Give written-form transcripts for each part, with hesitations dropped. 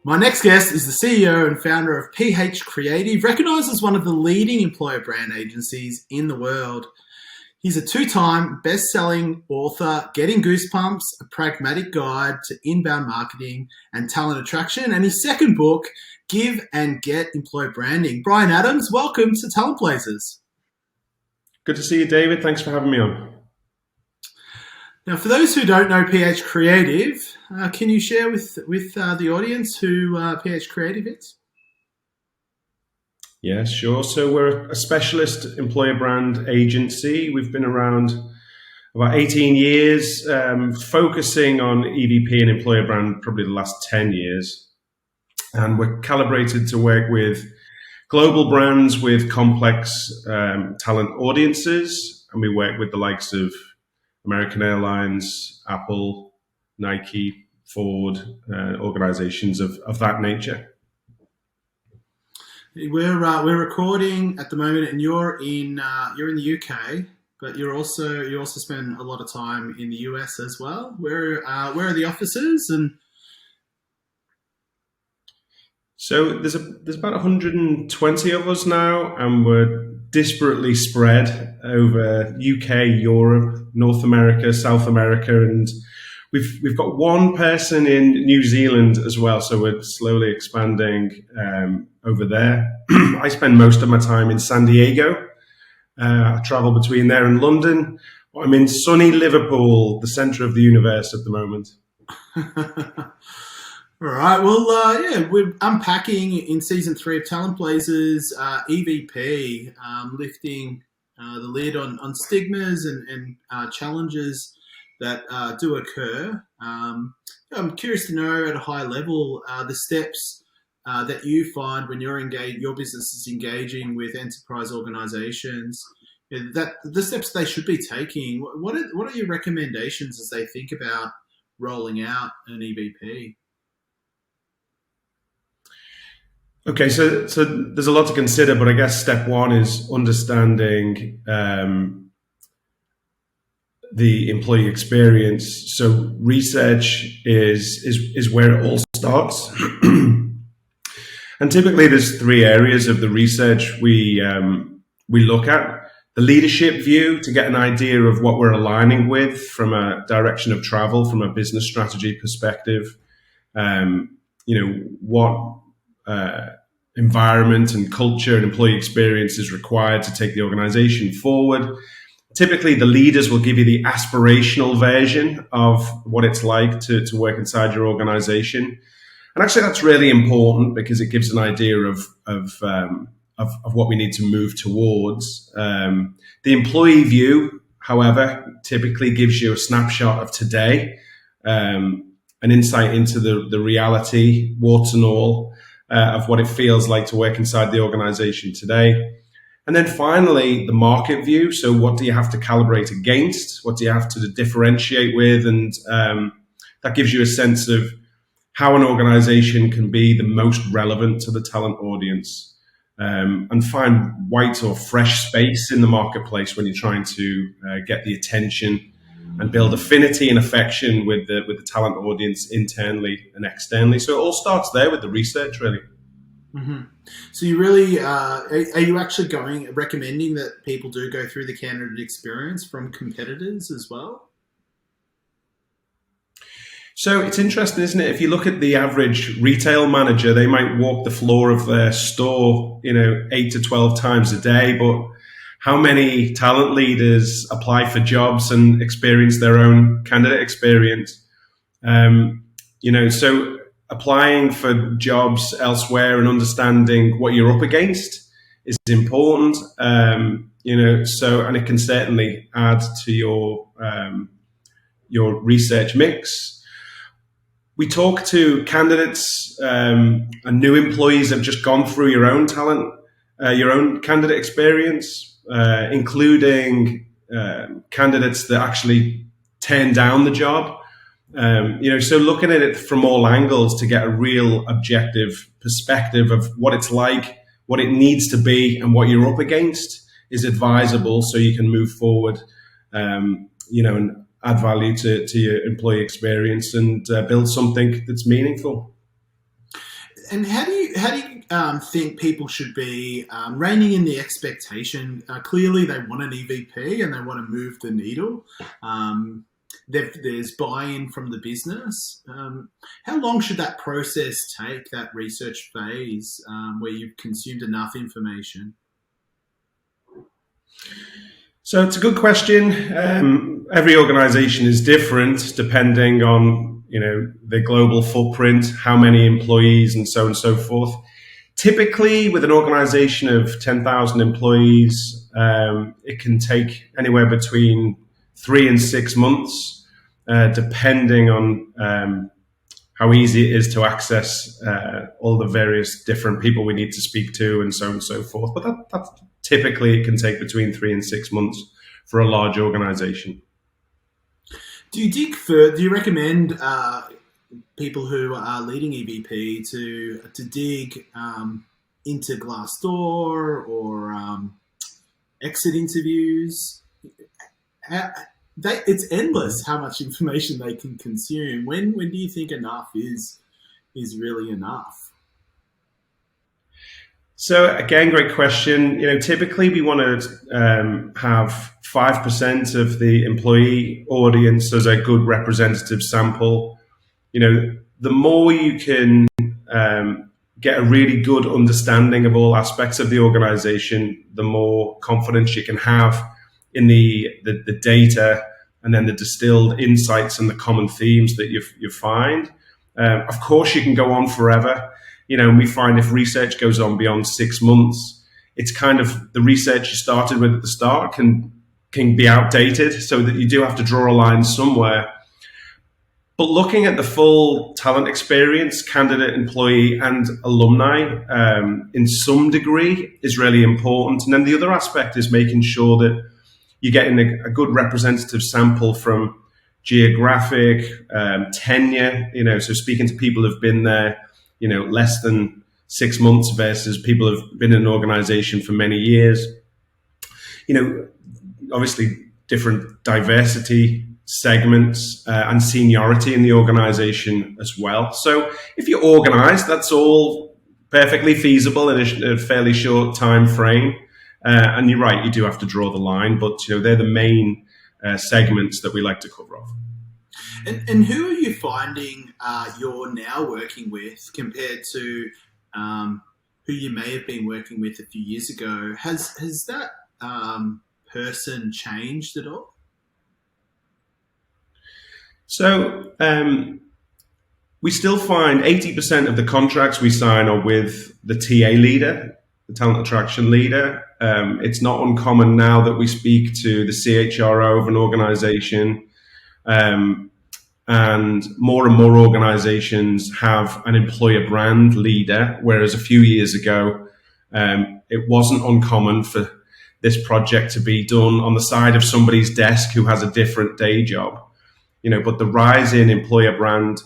My next guest is the CEO and founder of PH Creative, recognized as one of the leading employer brand agencies in the world. He's a two-time best-selling author, Getting Goosebumps, a pragmatic guide to inbound marketing and talent attraction, and his second book, Give and Get Employer Branding. Bryan Adams, welcome to Talent Blazers. Good to see you, David. Thanks for having me on. Now, for those who don't know PH Creative, can you share with the audience who PH Creative is? Yeah, sure. So we're a specialist employer brand agency. We've been around about 18 years, focusing on EVP and employer brand probably the last 10 years. And we're calibrated to work with global brands with complex talent audiences. And we work with the likes of American Airlines, Apple, Nike, Ford, organizations of that nature. We're recording at the moment, and you're in the UK, but you also spend a lot of time in the US as well. Where are the offices? And so there's about 120 of us now, and we're disparately spread over UK, Europe, North America, South America, and we've got one person in New Zealand as well. So we're slowly expanding over there. I spend most of my time in San Diego. I travel between there and London. I'm in sunny Liverpool, the centre of the universe at the moment. All right. Well, we're unpacking in season 3 of Talent Blazers, EVP, lifting the lid on stigmas and challenges that do occur. I'm curious to know at a high level the steps that you find when your business is engaging with enterprise organizations, that the steps they should be taking. What are your recommendations as they think about rolling out an EVP? Okay, so there's a lot to consider, but I guess step one is understanding the employee experience. So research is where it all starts. And typically there's 3 areas of the research we look at. The leadership view, to get an idea of what we're aligning with from a direction of travel, from a business strategy perspective. What environment and culture and employee experience is required to take the organization forward. Typically, the leaders will give you the aspirational version of what it's like to work inside your organization. And actually, that's really important because it gives an idea of what we need to move towards. The employee view, however, typically gives you a snapshot of today, an insight into the reality, warts and all, of what it feels like to work inside the organization today. And then finally, the market view. So what do you have to calibrate against? What do you have to differentiate with? And that gives you a sense of how an organization can be the most relevant to the talent audience, and find white or fresh space in the marketplace when you're trying to get the attention and build affinity and affection with the talent audience internally and externally. So it all starts there with the research, really. Mm-hmm. So you really are you actually recommending that people do go through the candidate experience from competitors as well? So it's interesting, isn't it? If you look at the average retail manager, they might walk the floor of their store, 8 to 12 times a day, but how many talent leaders apply for jobs and experience their own candidate experience? So applying for jobs elsewhere and understanding what you're up against is important. And it can certainly add to your research mix. We talk to candidates and new employees have just gone through your own candidate experience. Including candidates that actually turn down the job. So looking at it from all angles to get a real objective perspective of what it's like, what it needs to be, and what you're up against is advisable so you can move forward, and add value to your employee experience and build something that's meaningful. And how do you think people should be reining in the expectation? Clearly, they want an EVP and they want to move the needle. Um, there's buy-in from the business. How long should that process take? That research phase where you've consumed enough information? So it's a good question. Every organization is different depending on the global footprint, how many employees, and so on and so forth. Typically, with an organization of 10,000 employees, it can take anywhere between 3 and 6 months, depending on how easy it is to access all the various different people we need to speak to, and so on and so forth. But that typically it can take between 3 and 6 months for a large organization. Do you dig further? Do you recommend people who are leading EVP to dig into Glassdoor or exit interviews? It's endless how much information they can consume. When do you think enough is really enough? So again, great question. Typically we want to have 5% of the employee audience as a good representative sample. The more you can get a really good understanding of all aspects of the organization, the more confidence you can have in the data and then the distilled insights and the common themes that you find. Of course, you can go on forever. And we find if research goes on beyond 6 months, it's kind of the research you started with at the start can be outdated, so that you do have to draw a line somewhere. But looking at the full talent experience, candidate, employee, and alumni in some degree is really important. And then the other aspect is making sure that you're getting a good representative sample from geographic, tenure, so speaking to people who've been there, less than 6 months versus people who've been in an organization for many years. Obviously different diversity segments and seniority in the organization as well. So if you're organized, that's all perfectly feasible in a fairly short time frame. And you're right, you do have to draw the line, but they're the main segments that we like to cover off. And who are you finding you're now working with compared to who you may have been working with a few years ago? Has that person changed at all? So we still find 80% of the contracts we sign are with the TA leader, the talent attraction leader. It's not uncommon now that we speak to the CHRO of an organization. And more organizations have an employer brand leader, whereas a few years ago, it wasn't uncommon for this project to be done on the side of somebody's desk who has a different day job. But the rise in employer brand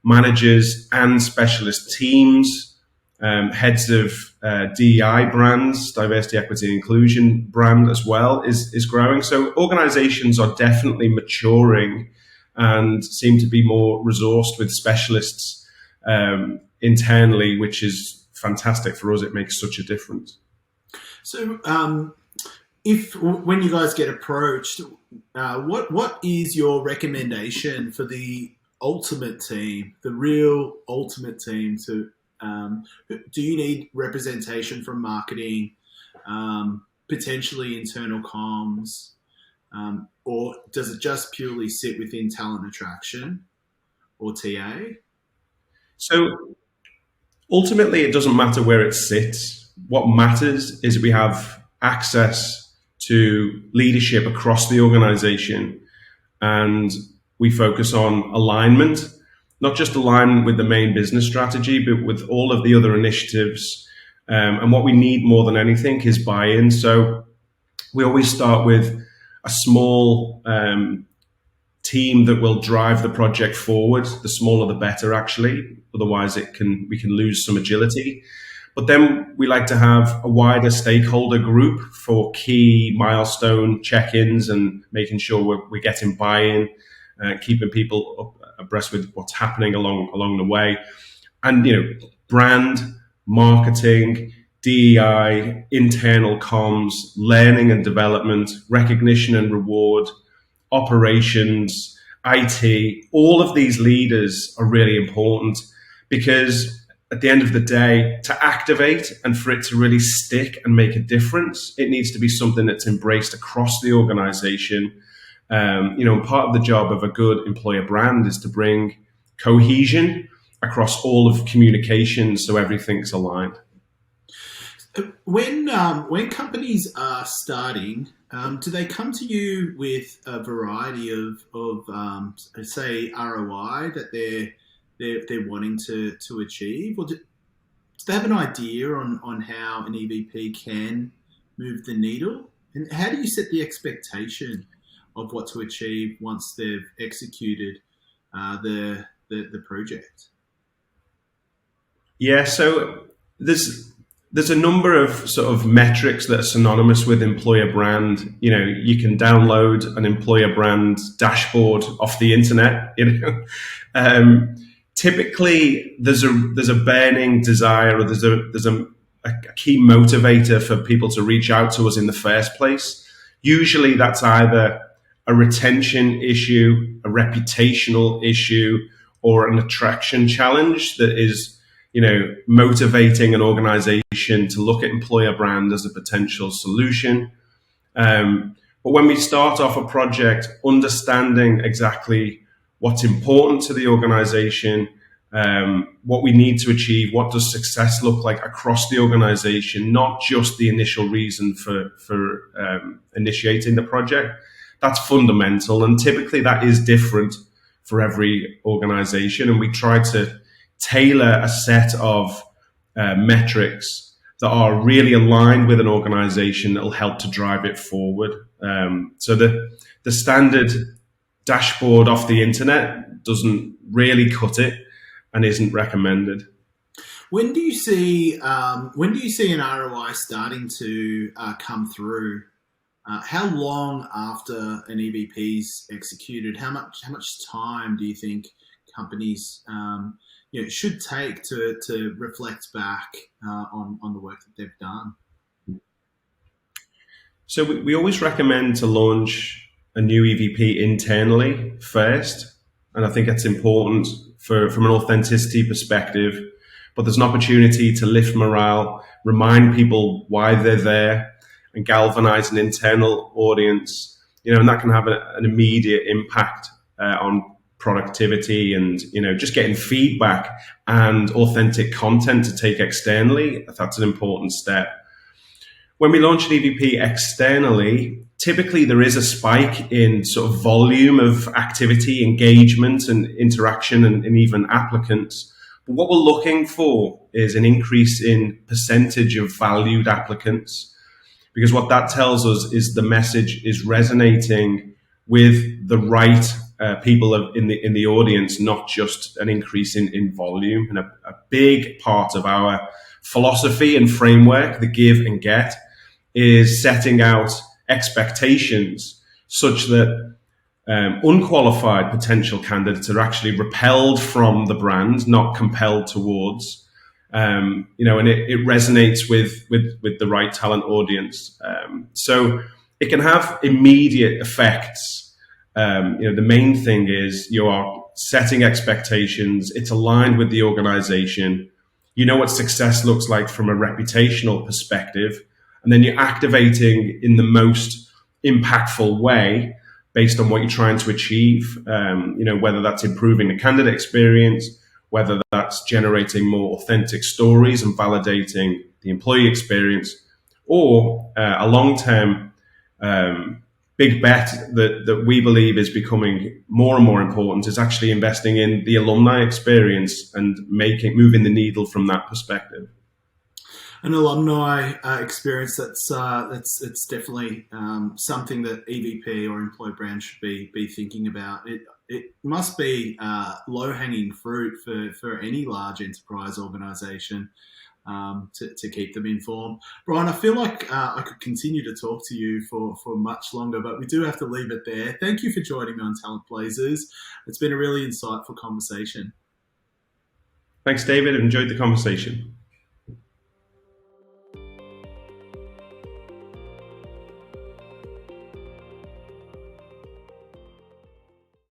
managers and specialist teams, heads of DEI brands, diversity, equity, and inclusion brand as well, is growing. So organizations are definitely maturing and seem to be more resourced with specialists internally, which is fantastic for us. It makes such a difference. So when you guys get approached, what is your recommendation for the ultimate team, the real ultimate team? Do you need representation from marketing, potentially internal comms, or does it just purely sit within talent attraction or TA? So ultimately, it doesn't matter where it sits. What matters is we have access to leadership across the organization, and we focus on alignment, not just alignment with the main business strategy, but with all of the other initiatives. And what we need more than anything is buy-in. So we always start with a small team that will drive the project forward. The smaller, the better, actually. Otherwise, we can lose some agility. But then we like to have a wider stakeholder group for key milestone check-ins and making sure we're getting buy-in, keeping people up abreast with what's happening along the way. And brand, marketing, DEI, internal comms, learning and development, recognition and reward, operations, IT, all of these leaders are really important because at the end of the day, to activate and for it to really stick and make a difference, it needs to be something that's embraced across the organization. Part of the job of a good employer brand is to bring cohesion across all of communication so everything's aligned. When companies are starting, do they come to you with a variety of say ROI that they're wanting to achieve, or do they have an idea on how an EVP can move the needle? And how do you set the expectation of what to achieve once they've executed the project? Yeah, so there's a number of sort of metrics that are synonymous with employer brand. You can download an employer brand dashboard off the internet. Typically there's a burning desire, or there's a key motivator for people to reach out to us in the first place. Usually that's either a retention issue, a reputational issue, or an attraction challenge that is motivating an organization to look at employer brand as a potential solution. But when we start off a project, understanding exactly what's important to the organization, what we need to achieve, what does success look like across the organization, not just the initial reason for initiating the project. That's fundamental, and typically that is different for every organization, and we try to tailor a set of metrics that are really aligned with an organization that will help to drive it forward. So the standard dashboard off the internet doesn't really cut it and isn't recommended. When do you see an ROI starting to come through? How long after an EVP's executed? How much time do you think companies should take to reflect back on the work that they've done? So we always recommend to launch a new EVP internally first, and I think that's important from an authenticity perspective. But there's an opportunity to lift morale, remind people why they're there, and galvanize an internal audience. And that can have an immediate impact on productivity and just getting feedback and authentic content to take externally. That's an important step. When we launch an EVP externally, typically there is a spike in sort of volume of activity, engagement and interaction and even applicants. But what we're looking for is an increase in percentage of valued applicants, because what that tells us is the message is resonating with the right people in the audience, not just an increase in volume. And a big part of our philosophy and framework, the give and get, is setting out expectations such that unqualified potential candidates are actually repelled from the brand, not compelled towards. And it resonates with the right talent audience. So it can have immediate effects. The main thing is you are setting expectations. It's aligned with the organization. You know what success looks like from a reputational perspective, and then you're activating in the most impactful way based on what you're trying to achieve. Whether that's improving the candidate experience, whether that's generating more authentic stories and validating the employee experience, or a long-term big bet that we believe is becoming more and more important is actually investing in the alumni experience and moving the needle from that perspective. An alumni experience that's definitely something that EVP or employer brand should be thinking about. It must be low-hanging fruit for any large enterprise organisation to keep them informed. Bryan, I feel like I could continue to talk to you for much longer, but we do have to leave it there. Thank you for joining me on Talent Blazers. It's been a really insightful conversation. Thanks, David. Enjoyed the conversation.